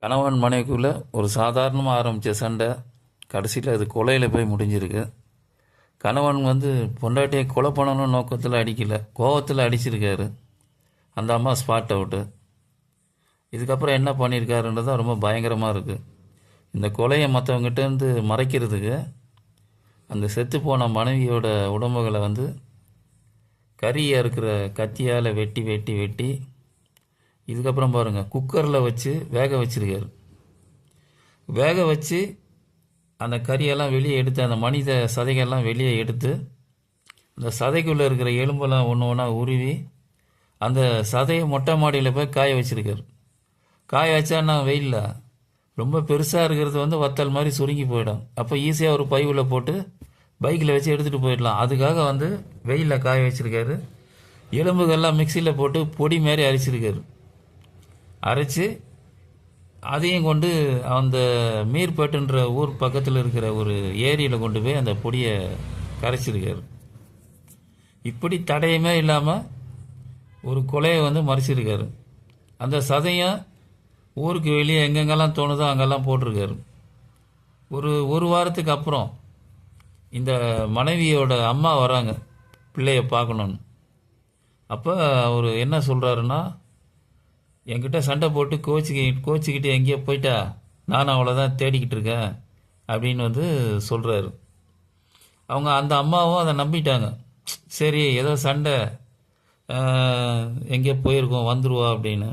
கணவன் மனைவிக்குள்ளே ஒரு சாதாரணமாக ஆரம்பித்த சண்டை கடைசியில் அது கொலையில் போய் முடிஞ்சிருக்கு. கணவன் பொண்டாட்டியை கொலை பண்ணணும் நோக்கத்தில் அடிக்கலை, கோவத்தில் அடிச்சிருக்காரு. அந்த அம்மா ஸ்பாட் அவுட்டு. இதுக்கப்புறம் என்ன பண்ணியிருக்காருன்றது ரொம்ப பயங்கரமாக இருக்குது. இந்த கொலையை மற்றவங்ககிட்டேருந்து மறைக்கிறதுக்கு அந்த செத்துப்போன மனைவியோட உடம்புகளை கறியாக இருக்கிற கத்தியால் வெட்டி வெட்டி வெட்டி இதுக்கப்புறம் பாருங்கள் குக்கரில் வச்சு வேக வச்சுருக்காரு. வேக வச்சு அந்த கறியெல்லாம் வெளியே எடுத்து அந்த மனித சதைகள்லாம் வெளியே எடுத்து அந்த சதைக்குள்ளே இருக்கிற எலும்பெல்லாம் ஒன்று ஒன்றா உருவி அந்த சதையை மொட்டை மாடியில் போய் காய வச்சுருக்காரு. காய வச்சான்னா வெயிலில் ரொம்ப பெருசாக இருக்கிறது வத்தல் மாதிரி சுருங்கி போயிடும். அப்போ ஈஸியாக ஒரு பைவில் போட்டு பைக்கில் வச்சு எடுத்துகிட்டு போயிடலாம். அதுக்காக வெயிலில் காய வச்சுருக்காரு. எலும்புகள்லாம் மிக்சியில் போட்டு பொடி மாதிரி அரைச்சிருக்காரு. அரைச்சி அதையும் கொண்டு அந்த மீர்பேட்டுன்ற ஊர் பக்கத்தில் இருக்கிற ஒரு ஏரியில் கொண்டு போய் அந்த பொடியை கரைச்சிருக்காரு. இப்படி தடையுமே இல்லாமல் ஒரு கொலையை மறைச்சிருக்காரு. அந்த சதையும் ஊருக்கு வெளியே எங்கெங்கெல்லாம் தோணுதோ அங்கெல்லாம் போட்டிருக்காரு. ஒரு வாரத்துக்கு அப்புறம் இந்த மனைவியோட அம்மா வராங்க பிள்ளைய பார்க்கணுன்னு. அப்போ அவர் என்ன சொல்கிறாருன்னா, என்கிட்ட சண்டை போட்டு கோச்சிக்கிட்டு எங்கேயோ போயிட்டா, நானும் அவளை தான் தேடிக்கிட்டு இருக்கேன் அப்படின்னு சொல்கிறாரு. அவங்க அந்த அம்மாவும் அதை நம்பிட்டாங்க. சரி ஏதோ சண்டை, எங்கேயோ போயிருக்கோம் வந்துடுவா அப்படின்னு.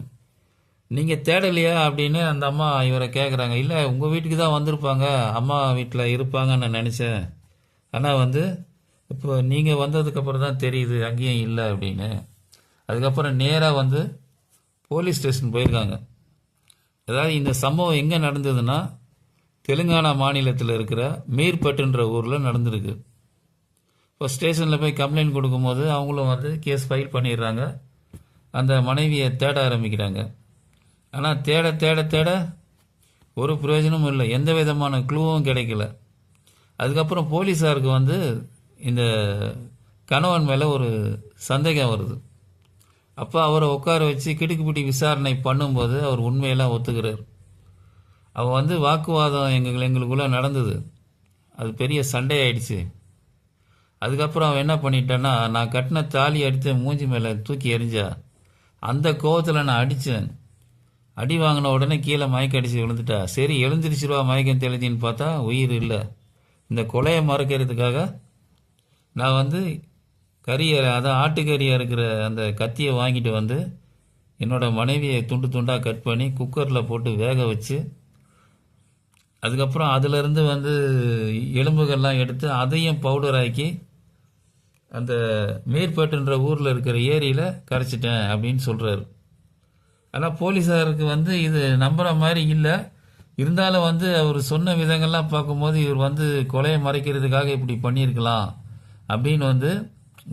நீங்கள் தேடலையா அப்படின்னு அந்த அம்மா இவரை கேட்குறாங்க. இல்லை உங்கள் வீட்டுக்கு தான் வந்திருப்பாங்க, அம்மா வீட்டில் இருப்பாங்கன்னு நான் நினச்சேன். ஆனால் இப்போ நீங்கள் வந்ததுக்கப்புறம் தான் தெரியுது அங்கேயும் இல்லை அப்படின்னு. அதுக்கப்புறம் நேராக போலீஸ் ஸ்டேஷன் போயிருக்காங்க. அதாவது இந்த சம்பவம் எங்கே நடந்ததுன்னா தெலுங்கானா மாநிலத்தில் இருக்கிற மீர்பட்டுன்ற ஊரில் நடந்திருக்கு. இப்போ ஸ்டேஷனில் போய் கம்ப்ளைண்ட் கொடுக்கும்போது அவங்களும் கேஸ் ஃபைல் பண்ணிடுறாங்க. அந்த மனைவியை தேட ஆரம்பிக்கிறாங்க. ஆனால் தேட தேட தேட ஒரு பிரயோஜனமும் இல்லை, எந்த விதமான க்ளூவும் கிடைக்கல. அதுக்கப்புறம் போலீஸாருக்கு இந்த கணவன் மேலே ஒரு சந்தேகம் வருது. அப்போ அவரை உட்கார வச்சு கிடுக்குப்பிடி விசாரணை பண்ணும்போது அவர் உண்மையெல்லாம் ஒத்துக்கிறார். அவள் வாக்குவாதம் எங்களுக்குள்ளே நடந்தது, அது பெரிய சண்டை ஆயிடுச்சு. அதுக்கப்புறம் அவன் என்ன பண்ணிட்டான்னா, நான் கட்டின தாலி அடித்து மூஞ்சி மேலே தூக்கி எறிஞ்சா, அந்த கோவத்தில் நான் அடித்தேன். அடி வாங்கின உடனே கீழே மயக்கம் அடித்து விழுந்துட்டா. சரி எழுந்திரிச்சிருவா மயக்கம் தெளிஞ்சின்னு பார்த்தா உயிர் இல்லை. இந்த கொலையை மறைக்கிறதுக்காக நான் கறியை, அதான் ஆட்டுக்கறியாக இருக்கிற அந்த கத்தியை வாங்கிட்டு என்னோடய மனைவியை துண்டு துண்டாக கட் பண்ணி குக்கரில் போட்டு வேக வச்சு அதுக்கப்புறம் அதிலிருந்து எலும்புகள்லாம் எடுத்து அதையும் பவுடர் ஆக்கி அந்த மீர்பேட்டுன்ற ஊரில் இருக்கிற ஏரியில் கரைச்சிட்டேன் அப்படின்னு சொல்கிறாரு. ஆனால் போலீஸாருக்கு இது நம்புகிற மாதிரி இல்லை. இருந்தாலும் அவர் சொன்ன விதங்கள்லாம் பார்க்கும்போது இவர் கொலையை மறைக்கிறதுக்காக இப்படி பண்ணியிருக்கலாம் அப்படின்னு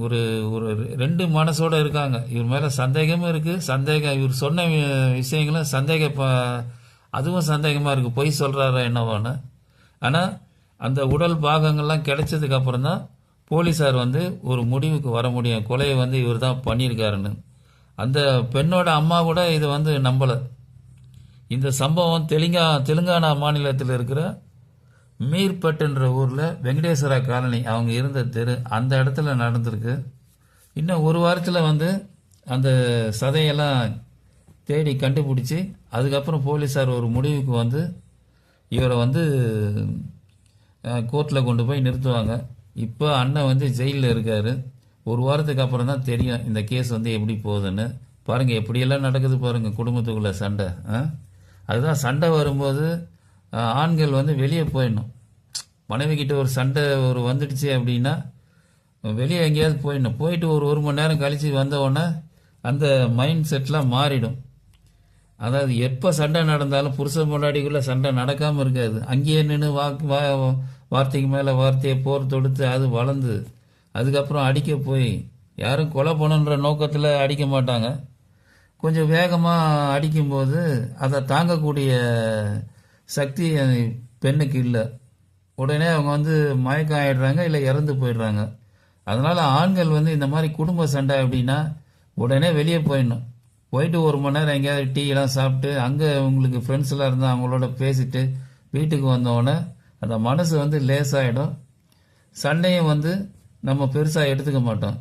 ஒரு ஒரு ரெண்டு மனசோடு இருக்காங்க. இவர் மேலே சந்தேகமும் இருக்குது, இவர் சொன்ன விஷயங்களும் அதுவும் சந்தேகமாக இருக்குது, பொய் சொல்கிறாரா என்னவோன்னு. ஆனால் அந்த உடல் பாகங்கள்லாம் கிடைச்சதுக்கப்புறம் தான் போலீஸார் ஒரு முடிவுக்கு வர முடியும், கொலையை இவர் தான் பண்ணியிருக்காருன்னு. அந்த பெண்ணோட அம்மா கூட இதை நம்பலை. இந்த சம்பவம் தெலுங்கானா மாநிலத்தில் இருக்கிற மீர்பட்டுன்ற ஊரில் வெங்கடேஸ்வரா காலனி அவங்க இருந்த தெரு, அந்த இடத்துல நடந்திருக்கு. இன்னும் ஒரு வாரத்தில் அந்த சதையெல்லாம் தேடி கண்டுபிடிச்சி அதுக்கப்புறம் போலீஸார் ஒரு முடிவுக்கு இவரை கோர்ட்டில் கொண்டு போய் நிறுத்துவாங்க. இப்போ அண்ணன் ஜெயிலில் இருக்கார். ஒரு வாரத்துக்கு அப்புறம் தான் தெரியும் இந்த கேஸ் எப்படி போகுதுன்னு. பாருங்கள் எப்படியெல்லாம் நடக்குது பாருங்கள் குடும்பத்துக்குள்ளே சண்டை. அதுதான் சண்டை வரும்போது ஆண்கள் வெளியே போயிடணும். மனைவி கிட்ட ஒரு சண்டை வந்துடுச்சு அப்படின்னா வெளியே எங்கேயாவது போயிடணும். போயிட்டு ஒரு மணி நேரம் கழித்து வந்தவுடனே அந்த மைண்ட் செட்லாம் மாறிடும். அதாவது எப்போ சண்டை நடந்தாலும் புருஷன் பொண்டாட்டிக்குள்ளே சண்டை நடக்காமல் இருக்காது. அங்கேயே நின்று வார்த்தைக்கு மேலே வார்த்தையை போர் தொடுத்து அது வளர்ந்து அதுக்கப்புறம் அடிக்க போய் யாரும் கொலை பண்ணணுன்ற நோக்கத்தில் அடிக்க மாட்டாங்க. கொஞ்சம் வேகமாக அடிக்கும்போது அதை தாங்கக்கூடிய சக்தி பெண்ணுக்கு இல்லை. உடனே அவங்க மயக்கம் ஆகிடுறாங்க, இல்லை இறந்து போயிடுறாங்க. அதனால் ஆண்கள் இந்த மாதிரி குடும்ப சண்டை அப்படின்னா உடனே வெளியே போயிடணும். போயிட்டு 1 மணி நேரம் எங்கேயாவது டீ எல்லாம் சாப்பிட்டு அங்கே உங்களுக்கு ஃப்ரெண்ட்ஸ் எல்லாம் இருந்தால் அவங்களோட பேசிட்டு வீட்டுக்கு வந்தோடனே அந்த மனசு வந்து லேசாயிடும். சண்டையும் வந்து நம்ம பெருசாக எடுத்துக்க மாட்டோம்.